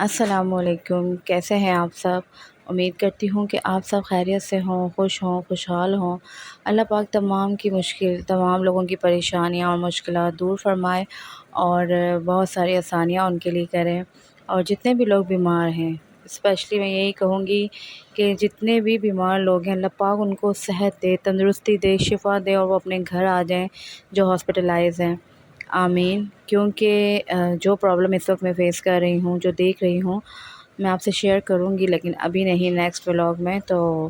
السلام علیکم، کیسے ہیں آپ سب؟ امید کرتی ہوں کہ آپ سب خیریت سے ہوں، خوش ہوں، خوشحال ہوں۔ اللہ پاک تمام لوگوں کی پریشانیاں اور مشکلات دور فرمائے اور بہت ساری آسانیاں ان کے لیے کریں۔ اور جتنے بھی لوگ بیمار ہیں، اسپیشلی میں یہی کہوں گی کہ جتنے بھی بیمار لوگ ہیں، اللہ پاک ان کو صحت دے، تندرستی دے، شفا دے اور وہ اپنے گھر آ جائیں جو ہاسپٹلائز ہیں۔ آمین۔ کیونکہ جو پرابلم اس وقت میں فیس کر رہی ہوں، جو دیکھ رہی ہوں، میں آپ سے شیئر کروں گی، لیکن ابھی نہیں، نیکسٹ ولاگ میں۔ تو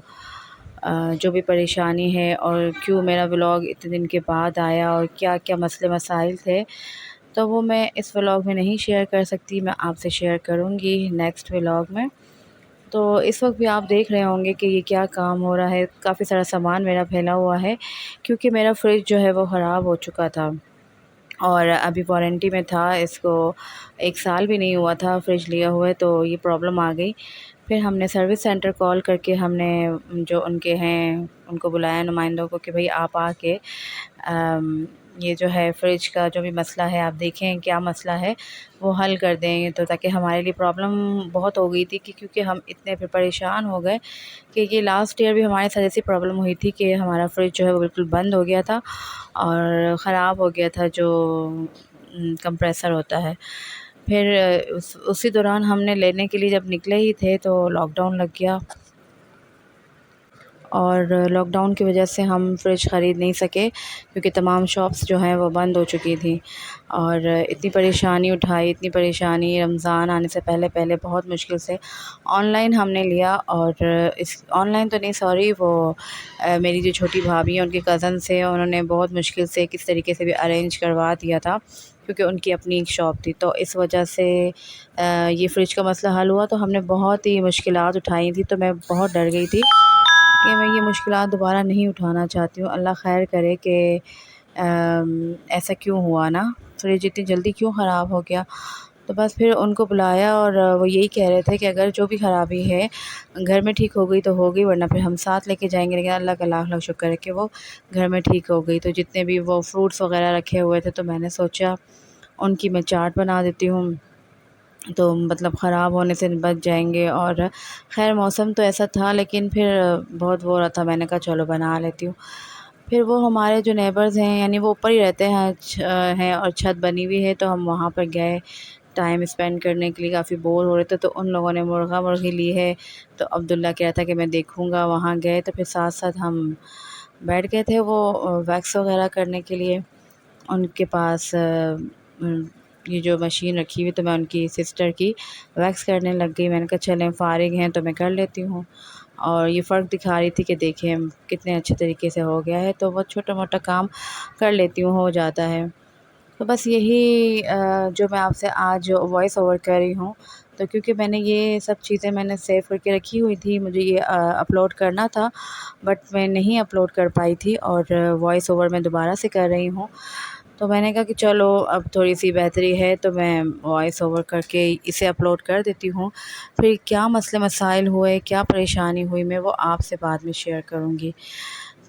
جو بھی پریشانی ہے اور کیوں میرا ولاگ اتنے دن کے بعد آیا اور کیا کیا مسئلے مسائل تھے، تو وہ میں اس ولاگ میں نہیں شیئر کر سکتی، میں آپ سے شیئر کروں گی نیکسٹ ولاگ میں۔ تو اس وقت بھی آپ دیکھ رہے ہوں گے کہ یہ کیا کام ہو رہا ہے، کافی سارا سامان میرا پھیلا ہوا ہے، کیونکہ میرا فریج جو ہے وہ خراب ہو چکا تھا اور ابھی وارنٹی میں تھا، اس کو 1 سال بھی نہیں ہوا تھا فریج لیا ہوئے، تو یہ پرابلم آ گئی۔ پھر ہم نے سروس سینٹر کال کر کے ہم نے جو ان کے ہیں ان کو بلایا، نمائندوں کو، کہ بھئی آپ آ کے یہ جو ہے فریج کا جو بھی مسئلہ ہے آپ دیکھیں کیا مسئلہ ہے، وہ حل کر دیں، تو تاکہ ہمارے لیے پرابلم بہت ہو گئی تھی کیونکہ ہم اتنے پھر پریشان ہو گئے کہ یہ لاسٹ ایئر بھی ہمارے ساتھ ایسی پرابلم ہوئی تھی کہ ہمارا فریج جو ہے وہ بالکل بند ہو گیا تھا اور خراب ہو گیا تھا، جو کمپریسر ہوتا ہے۔ پھر اسی دوران ہم نے لینے کے لیے جب نکلے ہی تھے تو لاک ڈاؤن لگ گیا، اور لاک ڈاؤن کی وجہ سے ہم فریج خرید نہیں سکے کیونکہ تمام شاپس جو ہیں وہ بند ہو چکی تھیں، اور اتنی پریشانی اٹھائی، اتنی پریشانی، رمضان آنے سے پہلے پہلے بہت مشکل سے آن لائن ہم نے لیا، اور آن لائن تو نہیں، سوری، وہ میری جو چھوٹی بھابھی ہیں ان کے کزن سے انہوں نے بہت مشکل سے کس طریقے سے بھی ارینج کروا دیا تھا کیونکہ ان کی اپنی ایک شاپ تھی، تو اس وجہ سے یہ فریج کا مسئلہ حل ہوا۔ تو ہم نے بہت ہی مشکلات اٹھائی تھی، تو میں بہت ڈر گئی تھی کہ میں یہ مشکلات دوبارہ نہیں اٹھانا چاہتی ہوں، اللہ خیر کرے کہ ایسا کیوں ہوا نا، فریج اتنی جلدی کیوں خراب ہو گیا۔ تو بس پھر ان کو بلایا اور وہ یہی کہہ رہے تھے کہ اگر جو بھی خرابی ہے گھر میں ٹھیک ہو گئی تو ہو گئی، ورنہ پھر ہم ساتھ لے کے جائیں گے، لیکن اللہ کا لاکھ لاکھ شکر ہے کہ وہ گھر میں ٹھیک ہو گئی۔ تو جتنے بھی وہ فروٹس وغیرہ رکھے ہوئے تھے تو میں نے سوچا ان کی میں چاٹ بنا دیتی ہوں، تو مطلب خراب ہونے سے بچ جائیں گے، اور خیر موسم تو ایسا تھا لیکن پھر بہت وہ ہو رہا تھا، میں نے کہا چلو بنا لیتی ہوں۔ پھر وہ ہمارے جو نیبرز ہیں، یعنی وہ اوپر ہی رہتے ہیں اور چھت بنی ہوئی ہے، تو ہم وہاں پر گئے ٹائم اسپینڈ کرنے کے لیے، کافی بور ہو رہے تھے، تو ان لوگوں نے مرغی لی ہے، تو عبداللہ کہہ رہا تھا کہ میں دیکھوں گا، وہاں گئے تو پھر ساتھ ساتھ ہم بیٹھ گئے تھے وہ ویکس وغیرہ کرنے کے لیے ان کے پاس۔ یہ جو مشین رکھی ہوئی، تو میں ان کی سسٹر کی ویکس کرنے لگ گئی، میں نے کہا چلیں فارغ ہیں تو میں کر لیتی ہوں، اور یہ فرق دکھا رہی تھی کہ دیکھیں کتنے اچھے طریقے سے ہو گیا ہے، تو بہت چھوٹا موٹا کام کر لیتی ہوں، ہو جاتا ہے۔ تو بس یہی جو میں آپ سے آج وائس اوور کر رہی ہوں، تو کیونکہ میں نے یہ سب چیزیں میں نے سیو کر کے رکھی ہوئی تھی، مجھے یہ اپلوڈ کرنا تھا بٹ میں نہیں اپلوڈ کر پائی تھی، اور وائس اوور میں دوبارہ سے کر رہی ہوں، تو میں نے کہا کہ چلو اب تھوڑی سی بہتری ہے تو میں وائس اوور کر کے اسے اپلوڈ کر دیتی ہوں، پھر کیا مسئلے مسائل ہوئے، کیا پریشانی ہوئی، میں وہ آپ سے بعد میں شیئر کروں گی۔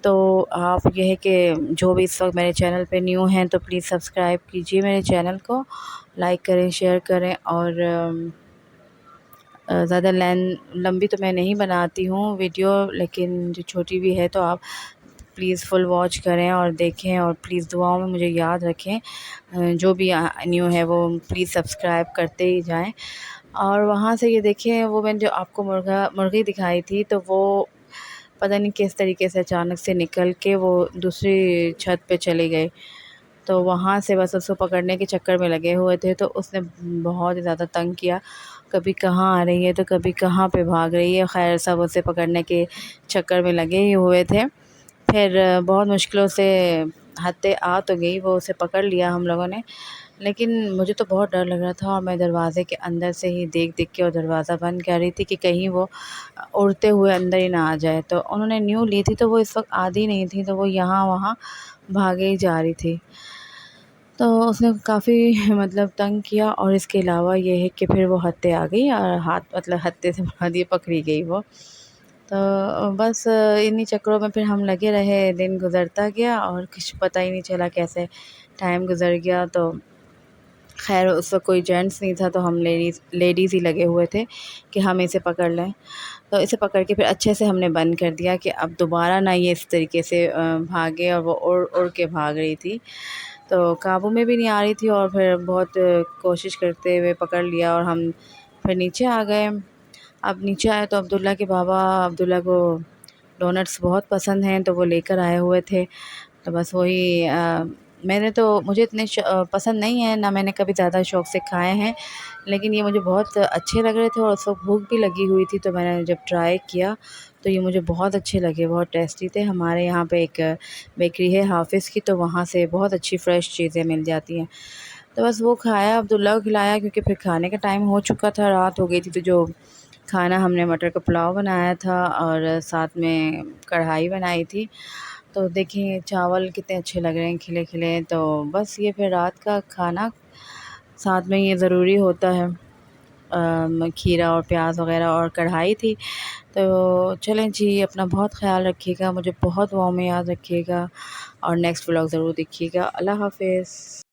تو آپ یہ ہے کہ جو بھی اس وقت میرے چینل پہ نیو ہیں تو پلیز سبسکرائب کیجیے میرے چینل کو، لائک کریں، شیئر کریں، اور زیادہ لمبی تو میں نہیں بناتی ہوں ویڈیو، لیکن جو چھوٹی بھی ہے تو آپ پلیز فل واچ کریں اور دیکھیں، اور پلیز دعاؤں میں مجھے یاد رکھیں، جو بھی نیو ہے وہ پلیز سبسکرائب کرتے ہی جائیں۔ اور وہاں سے یہ دیکھیں، وہ میں نے جو آپ کو مرغی دکھائی تھی، تو وہ پتہ نہیں کس طریقے سے اچانک سے نکل کے وہ دوسری چھت پہ چلے گئے، تو وہاں سے بس اس کو پکڑنے کے چکر میں لگے ہوئے تھے، تو اس نے بہت زیادہ تنگ کیا، کبھی کہاں آ رہی ہے تو کبھی کہاں پہ بھاگ رہی ہے، خیر سب اسے پکڑنے کے چکر میں لگے ہی ہوئے تھے۔ پھر بہت مشکلوں سے حد آ تو گئی، وہ اسے پکڑ لیا ہم لوگوں نے، لیکن مجھے تو بہت ڈر لگ رہا تھا، اور میں دروازے کے اندر سے ہی دیکھ کے اور دروازہ بند کر رہی تھی کہ کہیں وہ اڑتے ہوئے اندر ہی نہ آ جائے۔ تو انہوں نے نیو لی تھی تو وہ اس وقت آدھی نہیں تھی، تو وہ یہاں وہاں بھاگے ہی جا رہی تھی، تو اس نے کافی مطلب تنگ کیا، اور اس کے علاوہ یہ ہے کہ پھر وہ ہتے آ گئی اور ہاتھ مطلب ہتے سے بعد یہ پکڑی گئی وہ، تو بس انہی چکروں میں پھر ہم لگے رہے، دن گزرتا گیا اور کچھ پتہ ہی نہیں چلا کیسے ٹائم گزر گیا۔ تو خیر اس وقت کوئی جینٹس نہیں تھا تو ہم لیڈیز ہی لگے ہوئے تھے کہ ہم اسے پکڑ لیں. تو اسے پکڑ کے پھر اچھے سے ہم نے بند کر دیا کہ اب دوبارہ نہ یہ اس طریقے سے بھاگے. اور وہ اڑ اڑ کے بھاگ رہی تھی تو قابو میں بھی نہیں آ رہی تھی. اور پھر بہت کوشش کرتے ہوئے پکڑ لیا اور ہم پھر نیچے آ گئے. اب نیچے آئے تو عبداللہ کے بابا، عبداللہ کو ڈونٹس بہت پسند ہیں تو وہ لے کر آئے ہوئے تھے. تو بس وہی مجھے اتنے پسند نہیں ہیں، نہ میں نے کبھی زیادہ شوق سے کھائے ہیں، لیکن یہ مجھے بہت اچھے لگ رہے تھے اور اس وقت بھوک بھی لگی ہوئی تھی. تو میں نے جب ٹرائی کیا تو یہ مجھے بہت اچھے لگے، بہت ٹیسٹی تھے. ہمارے یہاں پہ ایک بیکری ہے حافظ کی، تو وہاں سے بہت اچھی فریش چیزیں مل جاتی ہیں. تو بس وہ کھایا، عبداللہ کو کھلایا کیونکہ پھر کھانے کا ٹائم ہو چکا تھا، رات ہو گئی تھی. تو جو کھانا ہم نے مٹر کا پلاؤ بنایا تھا اور ساتھ میں کڑھائی بنائی تھی. تو دیکھیں چاول کتنے اچھے لگ رہے ہیں کھلے کھلے. تو بس یہ پھر رات کا کھانا ساتھ میں یہ ضروری ہوتا ہے، کھیرا اور پیاز وغیرہ اور کڑھائی تھی. تو چلیں جی، اپنا بہت خیال رکھیے گا، مجھے بہت دعاؤں میں یاد رکھیے گا اور نیکسٹ ولاگ ضرور دیکھیے گا. اللہ حافظ.